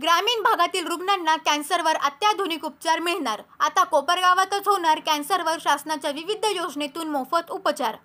ग्रामीण भागातील रुग्णांना कॅन्सरवर अत्याधुनिक उपचार मिळणार। आता कोपरगावातच होणार कॅन्सरवर शासनाच्या विविध योजनेतून मोफत उपचार।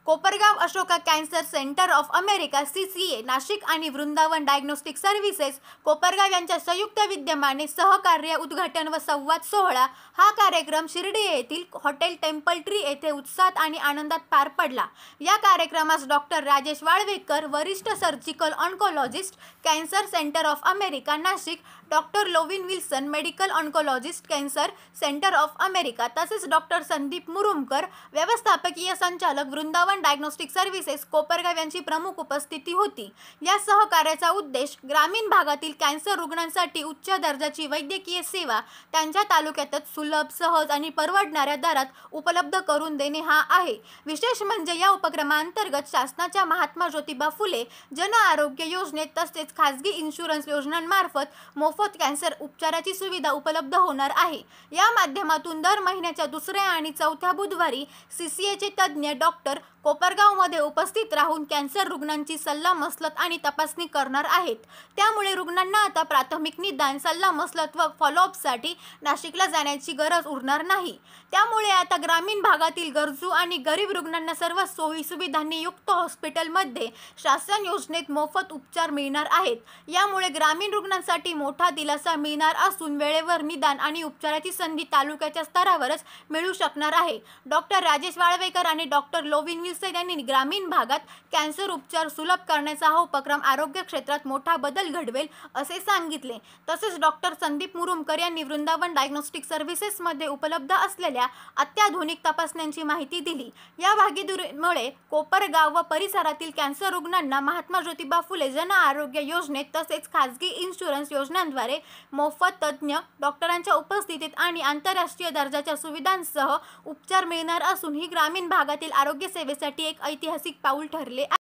Kopargaon Ashoka cancer centre of America CCA Nashik आणि वृंदावन डायग्नोस्टिक सर्व्हिसेस कोपरगाव यांच्या संयुक्त विद्यमाने सहकार्य उद्घाटन व संवाद सोहळा हा कार्यक्रम शिर्डी येथील हॉटेल टेम्पल ट्री येथे उत्साहात आणि आनंदात पार पडला। या कार्यक्रमास डॉक्टर राजेश वाळवेकर वरिष्ठ surgical oncologist cancer centre of America Nashik, doctor Lovin Wilson medical oncologist cancer centre of America तसेच डॉक्टर संदीप मुरुमकर व्यवस्थापकीय संचालक वृंदावन डायग्नोस्टिक सर्व्हिसेस कोपरगाव यांची प्रमुख उपस्थिती होती। या सहकार्याचा उद्देश ग्रामीण भागातील कॅन्सर रुग्णांसाठी उच्च दर्जाची वैद्यकीय सेवा त्यांच्या तालुक्यातच सुलभ, सहज आणि परवडणाऱ्या दरात उपलब्ध करून देणे हा आहे। विशेष म्हणजे या उपक्रमांतर्गत शासनाच्या महात्मा ज्योतिबा फुले जन आरोग्य योजनेत तसेच खासगी इन्शुरन्स योजनांमार्फत मोफत कॅन्सर उपचाराची सुविधा उपलब्ध होणार आहे। या माध्यमातून दर महिन्याच्या दुसऱ्या आणि चौथ्या बुधवारी CCAचे तज्ज्ञ डॉक्टर कोपरगावमध्ये उपस्थित राहून कॅन्सर रुग्णांची सल्लामसलत आणि तपासणी करणार आहेत। त्यामुळे रुग्णांना आता प्राथमिक निदान, सल्लामसलत व फॉलोअपसाठी नाशिकला जाण्याची गरज उरणार नाही। त्यामुळे आता ग्रामीण भागातील गरजू आणि गरीब रुग्णांना सर्व सोयी सुविधांनी युक्त हॉस्पिटलमध्ये शासन योजनेत मोफत उपचार मिळणार आहेत। यामुळे ग्रामीण रुग्णांसाठी मोठा दिलासा मिळणार असून वेळेवर निदान आणि उपचाराची संधी तालुक्याच्या स्तरावरच मिळू शकणार आहे। डॉक्टर राजेश वाळवेकर आणि डॉक्टर लोविन विल्सन यांनी ग्रामीण भागात कॅन्सर उपचार सुलभ करण्याचा हा उपक्रम आरोग्य क्षेत्रात मोठा बदल घडवेल असे सांगितले। तसेच डॉक्टर संदीप मुरुमकर यांनी वृंदावन डायग्नोस्टिक सर्व्हिसेसमध्ये उपलब्ध असलेल्या अत्याधुनिक तपासण्यांची माहिती दिली। या भागीदारीमुळे कोपरगाव व परिसरातील कॅन्सर रुग्णांना महात्मा ज्योतिबा फुले जन आरोग्य योजनेत तसेच खासगी इन्शुरन्स योजनांद्वारे मोफत तज्ज्ञ डॉक्टरांच्या उपस्थितीत आणि आंतरराष्ट्रीय दर्जाच्या सुविधांसह उपचार मिळणार असून ही ग्रामीण भागातील आरोग्य सेवेसाठी एक ऐतिहासिक पाऊल ठरले आहे।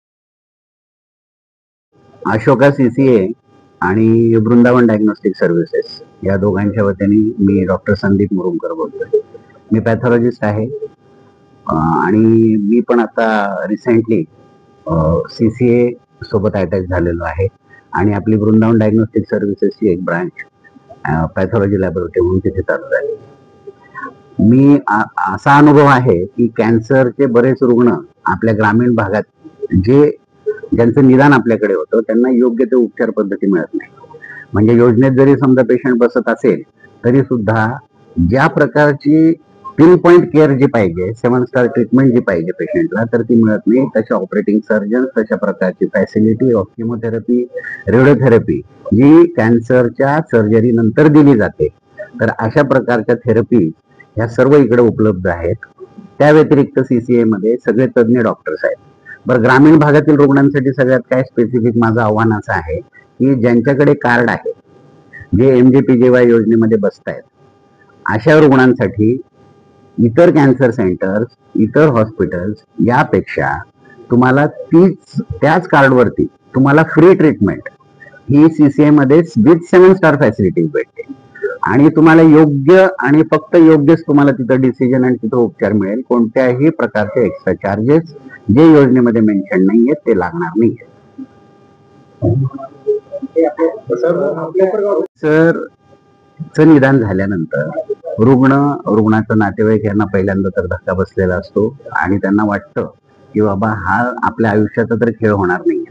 अशोका CCA आणि वृंदावन डायग्नोस्टिक सर्व्हिसेस या दोघांच्या वतीने मी डॉक्टर संदीप मुरुमकर बोलतोय। मी पॅथॉलॉजिस्ट आहे आणि मी पण आता रिसेंटली CCA सोबत अटॅच झालेलो आहे आणि आपली वृंदावन डायग्नोस्टिक सर्व्हिसेसची एक ब्रांच पॅथॉलॉजी लॅबोरेटरी म्हणून तिथे चालू आहे। मी असा अनुभव आहे की कॅन्सरचे बरेच रुग्ण आपल्या ग्रामीण भागात ज्यांचं निदान आपल्याकडे होतं त्यांना योग्य ते उपचार पद्धती मिळत नाही। म्हणजे योजनेत जरी समजा पेशंट बसत असेल तरी सुद्धा ज्या प्रकारची पिन पॉइंट केअर जी पाहिजे, 7 स्टार ट्रीटमेंट जी पाहिजे पेशंटला तर ती मिळत नाही। तशा ऑपरेटिंग सर्जन, तशा प्रकारची फॅसिलिटी ऑफ किमोथेरपी, रेडिओथेरपी जी कॅन्सरच्या सर्जरी नंतर दिली जाते, तर अशा प्रकारच्या थेरपी ह्या सर्व इकडे उपलब्ध आहेत। त्या व्यतिरिक्त CCA मध्ये सगळे तज्ज्ञ डॉक्टर्स आहेत। बरं, ग्रामीण भागातील रुग्णांसाठी सगळ्यात काय स्पेसिफिक माझं आव्हान असं आहे की ज्यांच्याकडे कार्ड आहे, जे MJPJY योजनेमध्ये बसतायत, अशा रुग्णांसाठी इतर कॅन्सर सेंटर्स, इतर हॉस्पिटल्स यापेक्षा तुम्हाला त्याच कार्डवरती तुम्हाला फ्री ट्रीटमेंट ही CCA मध्ये विथ 7 स्टार फॅसिलिटीज भेटते आणि तुम्हाला योग्य आणि फक्त योग्यच तुम्हाला तिथं डिसिजन आणि तिथं उपचार मिळेल। कोणत्याही प्रकारचे एक्स्ट्रा चार्जेस जे योजनेमध्ये मेन्शन नाहीये ते लागणार नाही। सर निदान झाल्यानंतर रुग्णाचा नातेवाईक यांना पहिल्यांदा तर धक्का बसलेला असतो आणि त्यांना वाटतं की बाबा हा आपल्या आयुष्याचा तर खेळ होणार नाही।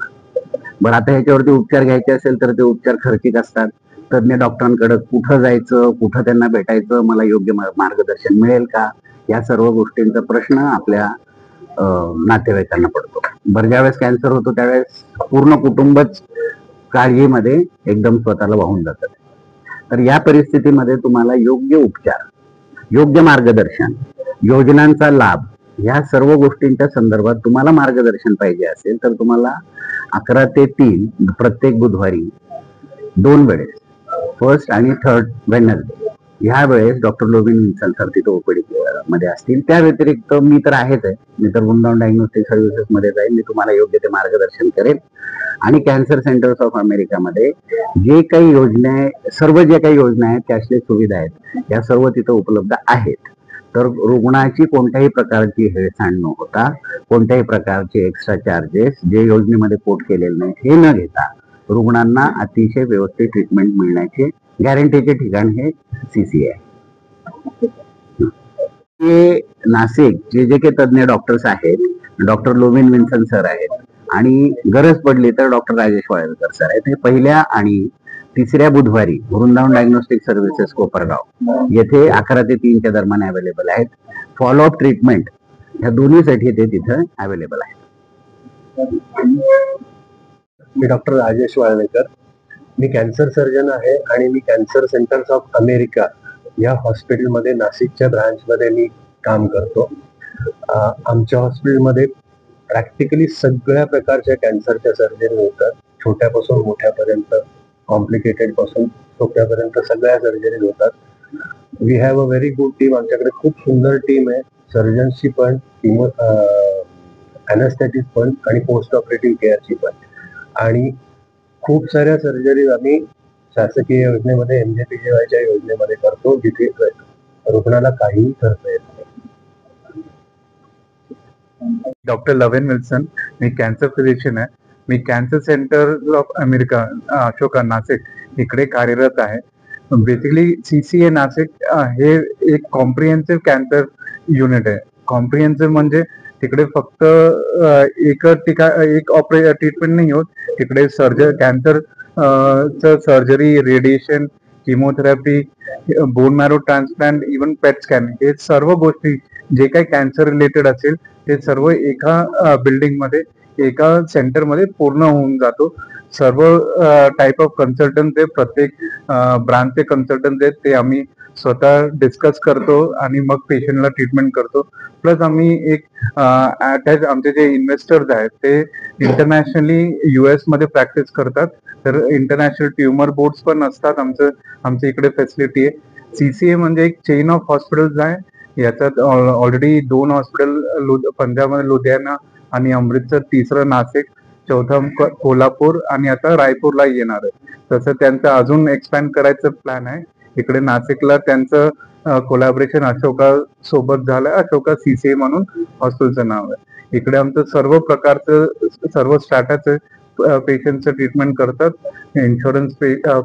बरं, आता ह्याच्यावरती उपचार घ्यायचे असेल तर ते उपचार खर्चिक असतात। तज्ज्ञ डॉक्टरांकडे कुठं जायचं, कुठं त्यांना भेटायचं, मला योग्य मार्गदर्शन मिळेल का, या सर्व गोष्टींचा प्रश्न आपल्या नातेवाईकांना पडतो। बरं, ज्यावेळेस कॅन्सर होतो त्यावेळेस पूर्ण कुटुंबच काळजीमध्ये एकदम स्वतःला वाहून जातात। तर या परिस्थितीमध्ये तुम्हाला योग्य उपचार, योग्य मार्गदर्शन, योजनांचा लाभ या सर्व गोष्टींच्या संदर्भात तुम्हाला मार्गदर्शन पाहिजे असेल तर तुम्हाला 11 ते 3 प्रत्येक बुधवारी 2 वेळेस, फर्स्ट आणि थर्ड वेडनेसडे ह्या वेळेस डॉक्टर लोविन विल्सन सर तिथे OPD मध्ये असतील। त्या व्यतिरिक्त मी तर आहेच आहे, मी तर वृंदावन डायग्नोस्टिक सर्व्हिसेस मध्ये जाईल, मी तुम्हाला योग्य ते मार्गदर्शन करेन। आणि कॅन्सर सेंटर्स ऑफ अमेरिकामध्ये जे काही योजना आहे, सर्व जे काही योजना आहेत त्यातले सुविधा आहेत या सर्व तिथे उपलब्ध आहेत। तर रुग्णाची कोणत्याही प्रकारची हेळसांड न होता, कोणत्याही प्रकारचे एक्स्ट्रा चार्जेस जे योजनेमध्ये कोट केलेले नाहीत हे न घेता रुग्णांना अतिशय व्यवस्थित ट्रीटमेंट मिळण्याचे गॅरंटीचे ठिकाण हे CCA आहे. हे नाशिक जे काही तज्ज्ञ डॉक्टर्स आहेत, डॉक्टर लोविन विन्सन सर आहेत आणि गरज पडली तर डॉक्टर राजेश वाळवेकर सर आहेत. हे पहिल्या आणि तिसऱ्या बुधवारी वृंदावन डायग्नोस्टिक सर्व्हिसेस कोपरगाव येथे 11 ते 3 च्या दरम्यान अवेलेबल आहेत. फॉलोअप ट्रीटमेंट ह्या दोन्हीसाठी ते तिथं अवेलेबल आहेत. मी डॉक्टर राजेश वाळवेकर. मी कॅन्सर सर्जन आहे आणि मी कॅन्सर सेंटर्स ऑफ अमेरिका या हॉस्पिटलमध्ये नाशिकच्या ब्रांचमध्ये मी काम करतो. आमच्या हॉस्पिटलमध्ये प्रॅक्टिकली सगळ्या प्रकारच्या कॅन्सरच्या सर्जरी होतात. छोट्यापासून मोठ्यापर्यंत, कॉम्प्लिकेटेड पासून सोप्यापर्यंत सगळ्या सर्जरी होतात. We have a very good team. आमच्याकडे खूप सुंदर टीम आहे. सर्जन्सची पण, अॅनेस्थेटिक पण आणि पोस्ट ऑपरेटिव्ह केअरची पण. आणि खूप साऱ्या सर्जरीज आम्ही शासकीय योजनेमध्ये, MJPJYच्या योजनेमध्ये करतो, जिथे रुग्णाला काहीही खर्च येत नाही. डॉक्टर लवेन विल्सन. मी कॅन्सर फिजिशियन आहे. मी cancer centre of America Ashoka Nashik इकडे कार्यरत आहे. बेसिकली CCA नाशिक हे एक कॉम्प्रिहेन्सिव्ह कॅन्सर युनिट आहे. कॉम्प्रिहेन्सिव्ह म्हणजे तिकडे फक्त एक ट्रीटमेंट नाही होत. तिकडे cancer surgery, radiation, chemotherapy, bone marrow transplant, even PET scan, हे सर्व गोष्टी जे काही कॅन्सर रिलेटेड असेल ते सर्व एका बिल्डिंगमध्ये, एका सेंटरमध्ये पूर्ण होऊन जातो. सर्व टाईप ऑफ कन्सल्टंट आहे, प्रत्येक ब्रांचचे कन्सल्टंट आहेत, ते आम्ही स्वतः डिस्कस करतो आणि मग पेशंटला ट्रीटमेंट करतो. प्लस आम्ही एक अटॅच, आमचे जे इन्व्हेस्टर्स आहेत ते इंटरनॅशनली US मध्ये प्रॅक्टिस करतात. तर इंटरनॅशनल ट्युमर बोर्ड्स पण असतात. आमच्या इकडे फॅसिलिटी आहे. CCA म्हणजे एक चेन ऑफ हॉस्पिटल्स आहे. याच्यात ऑलरेडी 2 हॉस्पिटल पंजाबमध्ये लुधियाना आणि अमृतसर, तिसरं नाशिक, चौथं कोल्हापूर आणि आता रायपूरला येणार आहे. तसं त्यांचं अजून एक्सपॅन्ड करायचं प्लॅन आहे. इकडे नाशिकला त्यांचं कोलॅबरेशन अशोका सोबत झालं. अशोका CCA म्हणून हॉस्पिटलचं नाव आहे. इकडे आमचं सर्व प्रकारचं, सर्व स्टाटाचं पेशंटचं ट्रीटमेंट करतात. इन्शुरन्स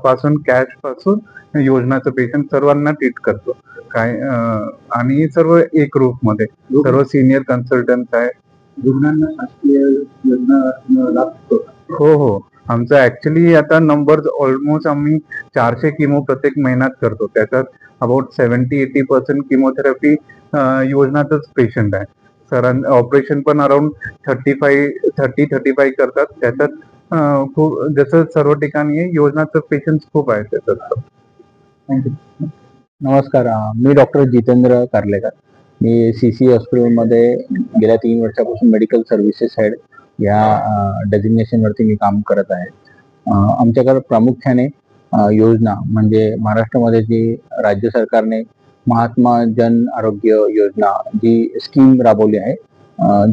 पासून, कॅश पासून, योजनाचं पेशंट सर्वांना ट्रीट करतो. आणि सर्व एक ग्रुप मध्ये सर्व सिनियर कन्सल्टंट आहे. रुग्णांना शासकीय योजना लागतो. हो. आमचं ऍक्च्युली आता नंबर्स ऑलमोस्ट आम्ही 400 किमो प्रत्येक महिन्यात करतो. त्याच्यात अबाउट 70-80% किमोथेरपी योजनाचंच पेशंट आहे. ऑपरेशन पण अराउंड 30-35 करतात. त्याच्यात खूप, जसं सर्व ठिकाणी आहे, योजनाचं पेशंट खूप आहे त्याच्यात. थँक्यू. नमस्कार, मी डॉक्टर जितेंद्र कारलेकर. मी CCA हॉस्पिटलमध्ये गेल्या 3 वर्षापासून मेडिकल सर्व्हिसेस हेड या डेझिग्नेशनवरती मी काम करत आहे. आमच्याकडे प्रामुख्याने योजना म्हणजे महाराष्ट्रामध्ये जी राज्य सरकारने महात्मा जन आरोग्य योजना जी स्कीम राबवली आहे,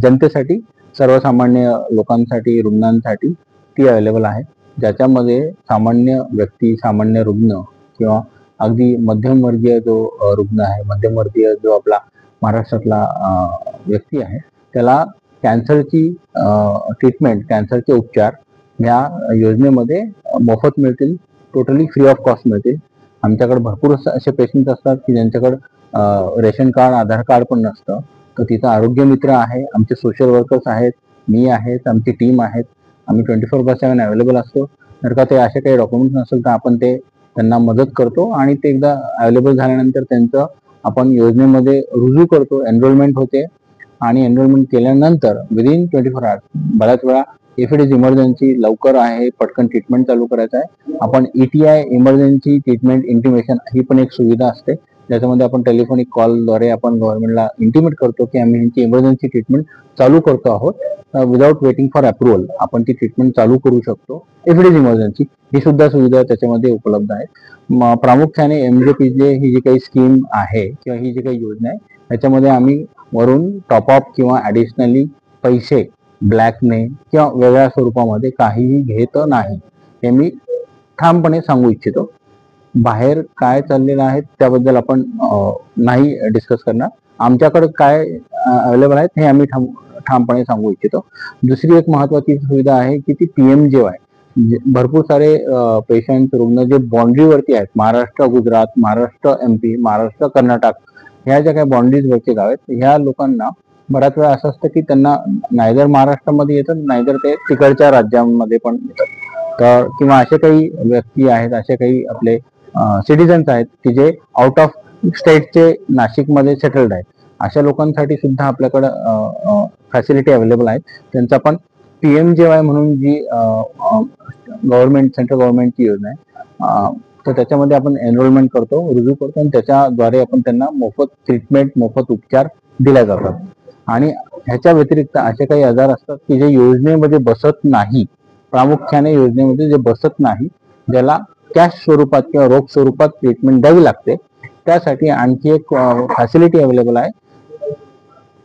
जनतेसाठी, सर्वसामान्य लोकांसाठी, रुग्णांसाठी ती अवेलेबल आहे. ज्याच्यामध्ये सामान्य व्यक्ती, सामान्य रुग्ण किंवा अगदी मध्यमवर्गीय जो रुग्ण आहे, मध्यमवर्गीय जो आपला महाराष्ट्रातला व्यक्ती आहे, त्याला कॅन्सरची ट्रीटमेंट, कॅन्सरचे उपचार ह्या योजनेमध्ये मोफत मिळतील, टोटली फ्री ऑफ कॉस्ट मिळतील. आमच्याकडे भरपूर असे पेशंट असतात की ज्यांच्याकडे रेशन कार्ड, आधार कार्ड पण नसतं. तर तिथं आरोग्य मित्र आहे, आमचे सोशल वर्कर्स आहेत, मी आहेत, आमची टीम आहेत. आम्ही 24/7 अवेलेबल असतो. जर का ते असे काही डॉक्युमेंट्स नसेल तर आपण ते त्यांना मदत करतो आणि ते एकदा अवेलेबल झाल्यानंतर त्यांचं आपण योजनेमध्ये रुजू करतो. एनरोलमेंट होते आणि एनरोलमेंट केल्यानंतर विदिन 24 आवर्स, बऱ्याच वेळा इफ इट इज इमर्जन्सी, लवकर आहे, पटकन ट्रीटमेंट चालू करायचं आहे, आपण ETI, इमर्जन्सी ट्रीटमेंट इंटिमेशन, ही पण एक सुविधा असते. ज्याच्यामध्ये आपण टेलिफोनिक कॉलद्वारे आपण गव्हर्नमेंटला इंटिमेट करतो की आम्ही ह्यांची इमर्जन्सी ट्रीटमेंट चालू करतो आहोत. विदाउट वेटिंग फॉर अप्रुव्हल आपण ती ट्रीटमेंट चालू करू शकतो इफ इट इज इमर्जन्सी. ही सुद्धा सुविधा त्याच्यामध्ये उपलब्ध आहे. प्रामुख्याने MJPJ ही जी काही स्कीम आहे किंवा ही जी काही योजना आहे, त्याच्यामध्ये आम्ही वरून टॉपअप किंवा ॲडिशनली पैसे ब्लॅकने किंवा वेगळ्या स्वरूपामध्ये काहीही घेत नाही, हे मी ठामपणे सांगू इच्छितो. बाहेर काय चाललेलं आहे त्याबद्दल आपण नाही डिस्कस करणार. आमच्याकडे काय अवेलेबल आहेत हे आम्ही ठामपणे सांगू इच्छितो. दुसरी एक महत्त्वाची सुविधा आहे की ती PMJY, भरपूर सारे पेशंट रुग्ण जे बाउंड्रीवरती आहेत, महाराष्ट्र गुजरात, महाराष्ट्र MP, महाराष्ट्र कर्नाटक, ह्या ज्या काही बाउंड्रीजवरचे गाव आहेत, ह्या लोकांना बऱ्याच वेळा असं असतं की त्यांना नायदर महाराष्ट्रामध्ये येतात, नायदर ते तिकडच्या राज्यांमध्ये पण येतात. तर किंवा असे काही व्यक्ती आहेत, असे काही आपले सिटीजन्स आहेत की जे आउट ऑफ स्टेटचे नाशिकमध्ये सेटल्ड आहेत. अशा लोकांसाठी सुद्धा आपल्याकडं फॅसिलिटी अवेलेबल आहेत. त्यांचा पण PMJY म्हणून जी सेंट्रल गव्हर्नमेंटची योजना आहे, तर त्याच्यामध्ये आपण एनरोलमेंट करतो, रुजू करतो आणि त्याच्याद्वारे आपण त्यांना मोफत ट्रीटमेंट, मोफत उपचार दिल्या जातात. आणि ह्याच्या व्यतिरिक्त असे काही आजार असतात की जे योजनेमध्ये बसत नाही, प्रामुख्याने योजनेमध्ये जे बसत नाही, ज्याला कॅश स्वरूपात किंवा रोख स्वरूपात ट्रीटमेंट द्यावी लागते, त्यासाठी आणखी एक फॅसिलिटी अवेलेबल आहे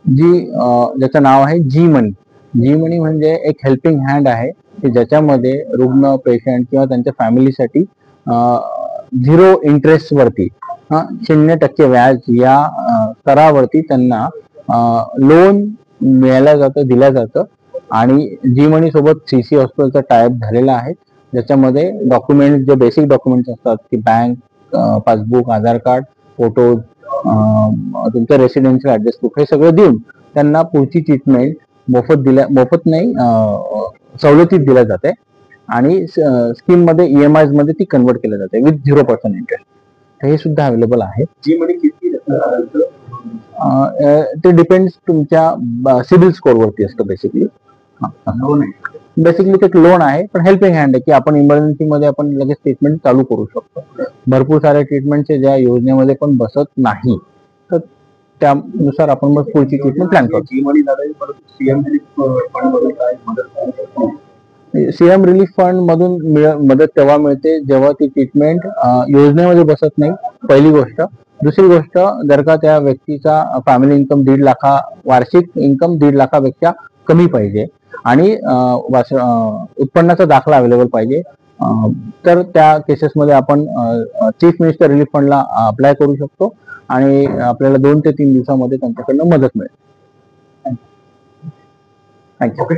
जी ज्याचं नाव आहे जी मनी. जी मनी म्हणजे एक हेल्पिंग हँड आहे की ज्याच्यामध्ये रुग्ण, पेशंट किंवा त्यांच्या फॅमिलीसाठी 0 इंटरेस्ट वरती 0% व्याज या स्तरावरती त्यांना लोन मिळालं जातं, दिलं जातं. आणि जी मनी सोबत CC हॉस्पिटलचा टायअप झालेला आहे, ज्याच्यामध्ये डॉक्युमेंट, जे बेसिक डॉक्युमेंट्स असतात की बँक पासबुक, आधार कार्ड, फोटोज, तुमचं रेसिडेन्शियल ऍड्रेस प्रूफ, हे सगळं देऊन त्यांना पुढची ट्रीटमेंट मोफत नाही, सवलतीत दिल्या जाते. आणि स्कीम मध्ये EMIs मध्ये ती कन्वर्ट केल्या जाते विथ 0% इंटरेस्ट. हे सुद्धा अवेलेबल आहे. ते डिपेंड्स तुमच्या सिबिल स्कोर वरती असतं बेसिकली. बेसिकली ते लोन आहे, पण हेल्पिंग हँड आहे की आपण इमर्जन्सी मध्ये आपण लगेच ट्रीटमेंट चालू करू शकतो. भरपूर सारे ट्रीटमेंटचे ज्या योजनेमध्ये पण बसत नाही, तर त्यानुसार आपण मग पुढची ट्रीटमेंट प्लॅन करतो. CM रिलीफ फंड मधून मदत तेव्हा मिळते जेव्हा ती ट्रीटमेंट योजनेमध्ये बसत नाही, पहिली गोष्ट. दुसरी गोष्ट, जर का त्या व्यक्तीचा फॅमिली इन्कम 1.5 लाख, वार्षिक इन्कम 1.5 लाखापेक्षा कमी पाहिजे आणि उत्पन्नाचा दाखला अवेलेबल पाहिजे, तर त्या केसेसमध्ये आपण चीफ मिनिस्टर रिलीफ फंडला अप्लाय करू शकतो आणि आपल्याला 2 ते 3 दिवसामध्ये त्यांच्याकडनं मदत मिळेल. थँक्यू.